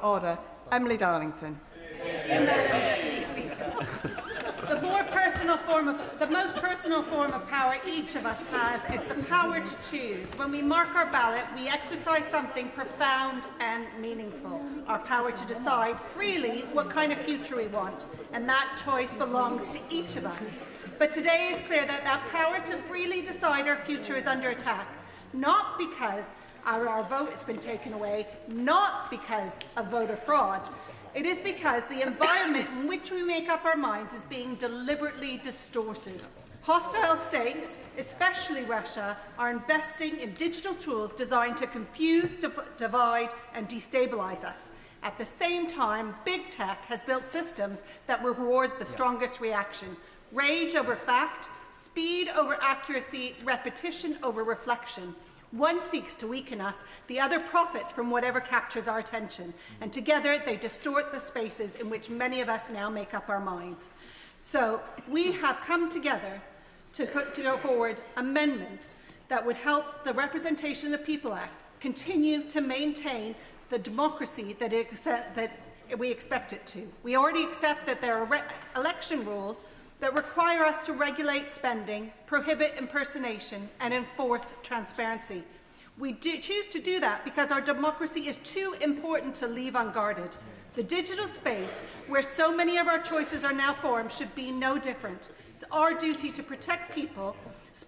Order. Emily Darlington. The most personal form of power each of us has is the power to choose. When we mark our ballot, we exercise something profound and meaningful. Our power to decide freely what kind of future we want, and that choice belongs to each of us. But today is clear that that power to freely decide our future is under attack, not because our vote has been taken away, not because of voter fraud. It is because the environment in which we make up our minds is being deliberately distorted. Hostile states, especially Russia, are investing in digital tools designed to confuse, divide and destabilise us. At the same time, big tech has built systems that reward the strongest reaction. Rage over fact, speed over accuracy, repetition over reflection. One seeks to weaken us, the other profits from whatever captures our attention, and together they distort the spaces in which many of us now make up our minds. So we have come together to go forward amendments that would help the Representation of the People Act continue to maintain the democracy that we expect it to. We already accept that there are election rules that require us to regulate spending, prohibit impersonation and enforce transparency. We choose to do that because our democracy is too important to leave unguarded. The digital space, where so many of our choices are now formed, should be no different. It's our duty to protect people's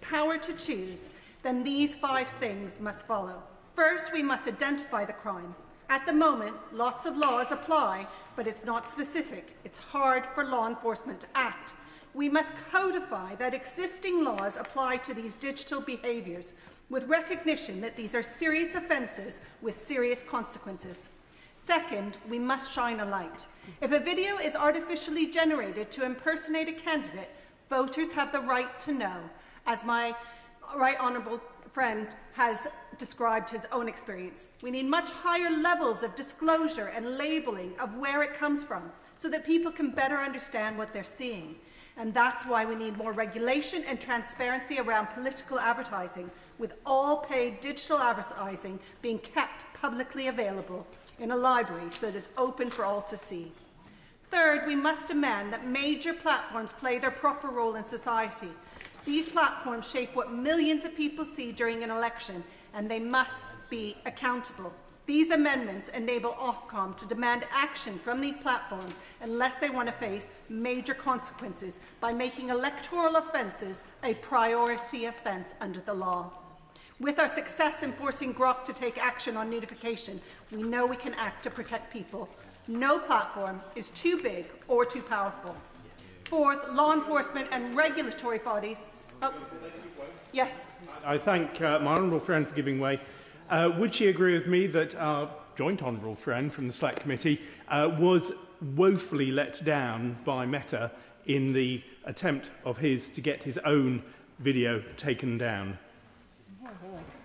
power to choose. Then these 5 things must follow. First, we must identify the crime. At the moment, lots of laws apply, but it's not specific. It's hard for law enforcement to act. We must codify that existing laws apply to these digital behaviours, with recognition that these are serious offences with serious consequences. Second, we must shine a light. If a video is artificially generated to impersonate a candidate, voters have the right to know, as my right honourable friend has described his own experience. We need much higher levels of disclosure and labelling of where it comes from, so that people can better understand what they're seeing. And that's why we need more regulation and transparency around political advertising, with all paid digital advertising being kept publicly available in a library so that it's open for all to see. Third, we must demand that major platforms play their proper role in society. These platforms shape what millions of people see during an election, and they must be accountable. These amendments enable Ofcom to demand action from these platforms unless they want to face major consequences by making electoral offences a priority offence under the law. With our success in forcing Grok to take action on notification, we know we can act to protect people. No platform is too big or too powerful. Fourth, law enforcement and regulatory bodies. Yes. I thank my honourable friend for giving way. Would she agree with me that our joint honourable friend from the Select Committee was woefully let down by Meta in the attempt of his to get his own video taken down?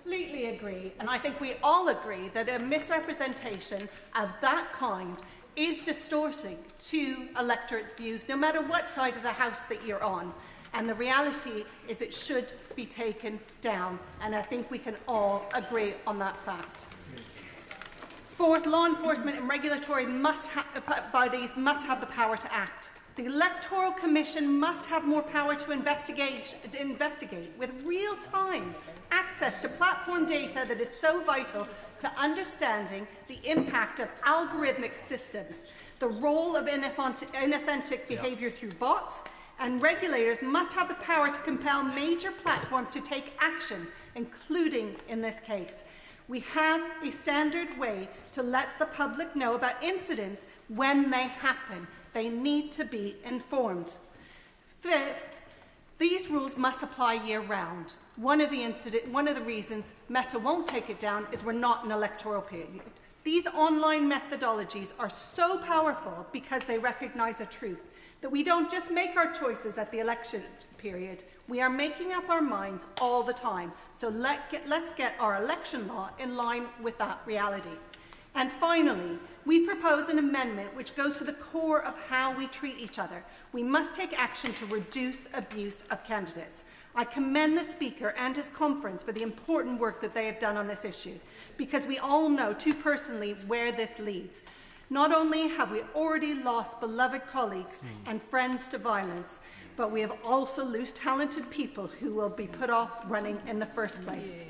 Completely agree, and I think we all agree that a misrepresentation of that kind is distorting to electorate's views, no matter what side of the House that you're on. And the reality is it should be taken down, and I think we can all agree on that fact. Fourth, law enforcement and regulatory bodies must have the power to act. The Electoral Commission must have more power to investigate with real-time access to platform data that is so vital to understanding the impact of algorithmic systems, the role of inauthentic behaviour through bots, and regulators must have the power to compel major platforms to take action, including in this case. We have a standard way to let the public know about incidents when they happen. They need to be informed. Fifth, these rules must apply year-round. One of the reasons Meta won't take it down is we're not in an electoral period. These online methodologies are so powerful because they recognise a truth, that we don't just make our choices at the election period, we are making up our minds all the time. So let's get our election law in line with that reality. And finally, we propose an amendment which goes to the core of how we treat each other. We must take action to reduce abuse of candidates. I commend the Speaker and his conference for the important work that they have done on this issue, because we all know too personally where this leads. Not only have we already lost beloved colleagues and friends to violence, but we have also lost talented people who will be put off running in the first place.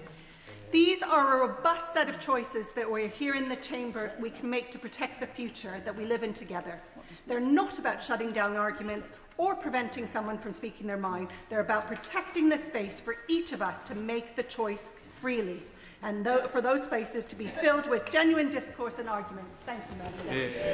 These are a robust set of choices that we're here in the chamber we can make to protect the future that we live in together. They're not about shutting down arguments or preventing someone from speaking their mind. They're about protecting the space for each of us to make the choice freely, and for those spaces to be filled with genuine discourse and arguments. Thank you, Madam President.